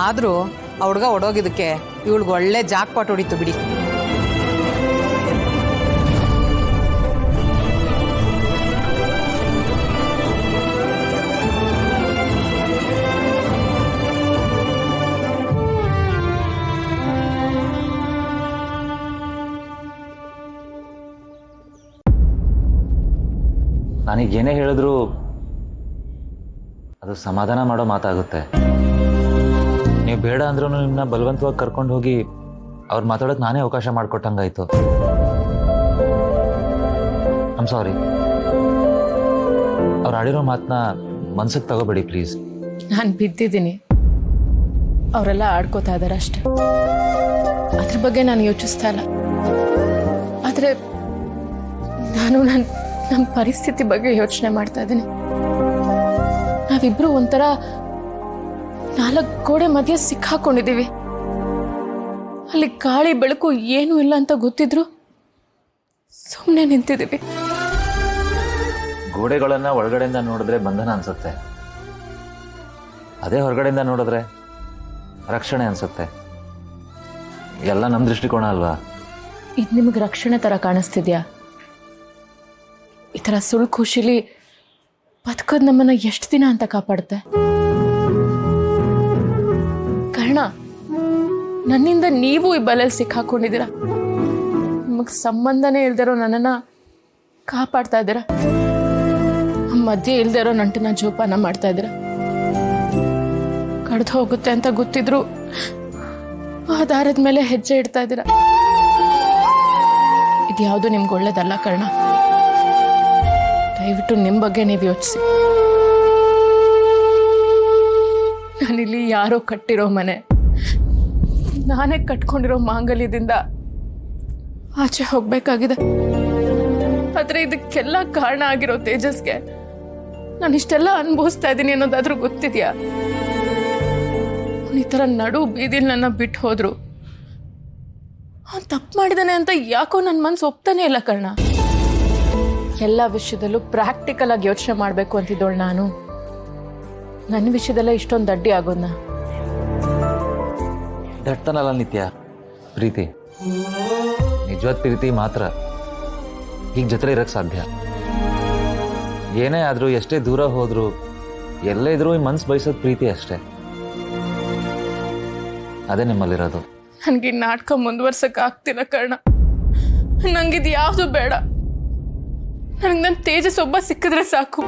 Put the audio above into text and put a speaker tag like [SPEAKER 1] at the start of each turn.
[SPEAKER 1] ಆದರೂ ಆ ಹುಡುಗ ಹೊಡೋಗಿದ್ದಕ್ಕೆ ಇವಳಿಗೆ ಒಳ್ಳೆ ಜಾಕ್ಪಾಟ್ ಹೊಡಿತು ಬಿಡಿ.
[SPEAKER 2] ನನಗೇನೇ ಹೇಳಿದ್ರು ಅದು ಸಮಾಧಾನ ಮಾಡೋ ಮಾತಾಗುತ್ತೆ. ನೀವು ಬೇಡ ಅಂದ್ರೂ ನಿಮ್ಮನ್ನ ಬಲವಂತವಾಗಿ ಕರ್ಕೊಂಡು ಹೋಗಿ ಅವ್ರು ಮಾತಾಡೋಕೆ ನಾನೇ ಅವಕಾಶ ಮಾಡಿಕೊಟ್ಟಂಗಾಯ್ತು. I'm sorry. ಅವ್ರು ಆಡಿರೋ ಮಾತನ್ನ ಮನ್ಸಿಗೆ ತಗೋಬೇಡಿ ಪ್ಲೀಸ್.
[SPEAKER 3] ನಾನು ಬಿದ್ದಿದ್ದೀನಿ, ಅವರೆಲ್ಲ ಆಡ್ಕೋತಾ ಇದ್ದಾರೆ ಅಷ್ಟೆ. ಅದ್ರ ಬಗ್ಗೆ ನಾನು ಯೋಚಿಸ್ತಾ ಇಲ್ಲ. ಆದರೆ ನಾನು ನಮ್ಮ ಪರಿಸ್ಥಿತಿ ಬಗ್ಗೆ ಯೋಚನೆ ಮಾಡ್ತಾ ಇದ್ದೀನಿ. ನಾವಿಬ್ರು ಒಂಥರ 4 ಗೋಡೆ ಮಧ್ಯೆ ಸಿಕ್ಕಾಕೊಂಡಿದ್ದೀವಿ. ಅಲ್ಲಿ ಗಾಳಿ ಬೆಳಕು ಏನೂ ಇಲ್ಲ ಅಂತ ಗೊತ್ತಿದ್ರು ಸುಮ್ಮನೆ ನಿಂತಿದ್ದೀವಿ.
[SPEAKER 2] ಗೋಡೆಗಳನ್ನ ಒಳಗಡೆಯಿಂದ ನೋಡಿದ್ರೆ ಬಂಧನ ಅನ್ಸುತ್ತೆ, ಅದೇ ಹೊರಗಡೆಯಿಂದ ನೋಡಿದ್ರೆ ರಕ್ಷಣೆ ಅನ್ಸುತ್ತೆ. ಎಲ್ಲ ನಮ್ಮ ದೃಷ್ಟಿಕೋನ ಅಲ್ವಾ?
[SPEAKER 3] ಇದು ನಿಮಗೆ ರಕ್ಷಣೆ ಥರ ಕಾಣಿಸ್ತಿದ್ಯಾ? ಈ ಥರ ಸುಳ್ಳು ಖುಷಿಲಿ ಬದುಕೋದು ನಮ್ಮನ್ನ ಎಷ್ಟು ದಿನ ಅಂತ ಕಾಪಾಡುತ್ತೆ? ಕರ್ಣ, ನನ್ನಿಂದ ನೀವು ಈ ಬಲೆಯಲ್ಲಿ ಸಿಕ್ಕಾಕೊಂಡಿದ್ದೀರಾ. ನಿಮಗೆ ಸಂಬಂಧನೇ ಇಲ್ದಿರೋ ನನ್ನನ್ನು ಕಾಪಾಡ್ತಾ ಇದ್ದೀರಾ. ಮಧ್ಯೆ ಇಲ್ದಿರೋ ನಂಟನ್ನ ಜೋಪಾನ ಮಾಡ್ತಾ ಇದ್ದೀರಾ. ಕಡ್ದು ಹೋಗುತ್ತೆ ಅಂತ ಗೊತ್ತಿದ್ರು ಆ ದಾರದ ಮೇಲೆ ಹೆಜ್ಜೆ ಇಡ್ತಾ ಇದ್ದೀರಾ. ಇದ್ಯಾವುದು ನಿಮ್ಗೆ ಒಳ್ಳೇದಲ್ಲ ಕರ್ಣ. ದಯವಿಟ್ಟು ನಿಮ್ಮ ಬಗ್ಗೆ ನೀವು ಯೋಚಿಸಿ. ನಾನಿಲ್ಲಿ ಯಾರೋ ಕಟ್ಟಿರೋ ಮನೆ, ನಾನೇ ಕಟ್ಕೊಂಡಿರೋ ಮಾಂಗಲ್ಯದಿಂದ ಆಚೆ ಹೋಗ್ಬೇಕಾಗಿದೆ. ಆದ್ರೆ ಇದಕ್ಕೆಲ್ಲ ಕಾರಣ ಆಗಿರೋ ತೇಜಸ್ಗೆ ನಾನು ಇಷ್ಟೆಲ್ಲ ಅನುಭವಿಸ್ತಾ ಇದ್ದೀನಿ ಅನ್ನೋದಾದ್ರೂ ಗೊತ್ತಿದ್ಯಾ? ಅವನು ಈ ಥರ ನಡು ಬೀದಿಲಿ ನನ್ನ ಬಿಟ್ಟು ಹೋದ್ರು. ಅವನು ತಪ್ಪು ಮಾಡಿದಾನೆ ಅಂತ ಯಾಕೋ ನನ್ನ ಮನಸ್ಸು ಒಪ್ತಾನೆ ಇಲ್ಲ ಕರ್ಣ. ಎಲ್ಲ ವಿಷಯದಲ್ಲೂ ಪ್ರಾಕ್ಟಿಕಲ್ ಆಗಿ ಯೋಚನೆ ಮಾಡಬೇಕು ಅಂತಿದ್ದೋಳು ನಾನು. ನನ್ನ ವಿಷಯದಲ್ಲ ಇಷ್ಟೊಂದು ದಡ್ಡಿ ಆಗೋದ್ನ?
[SPEAKER 2] ದಟ್ಟನಲ್ಲ ನಿತ್ಯ, ಪ್ರೀತಿ, ನಿಜವಾದ ಪ್ರೀತಿ ಮಾತ್ರ ಈಗ ಜೊತೆ ಇರಕ್ಕೆ ಸಾಧ್ಯ. ಏನೇ ಆದರೂ, ಎಷ್ಟೇ ದೂರ ಹೋದ್ರು, ಎಲ್ಲೇ ಇದ್ರೂ ಈ ಮನ್ಸು ಬಯಸೋದು ಪ್ರೀತಿ ಅಷ್ಟೇ. ಅದೇ ನಿಮ್ಮಲ್ಲಿರೋದು.
[SPEAKER 3] ನನಗೆ ಈ ನಾಟಕ ಮುಂದುವರ್ಸಕ್ಕೆ ಆಗ್ತಿಲ್ಲ ಕರ್ಣ. ನಂಗಿದು ಯಾವುದು ಬೇಡ. ನನಗೆ ನನ್ನ ತೇಜಸ್ ಒಬ್ಬ ಸಿಕ್ಕಿದ್ರೆ ಸಾಕು.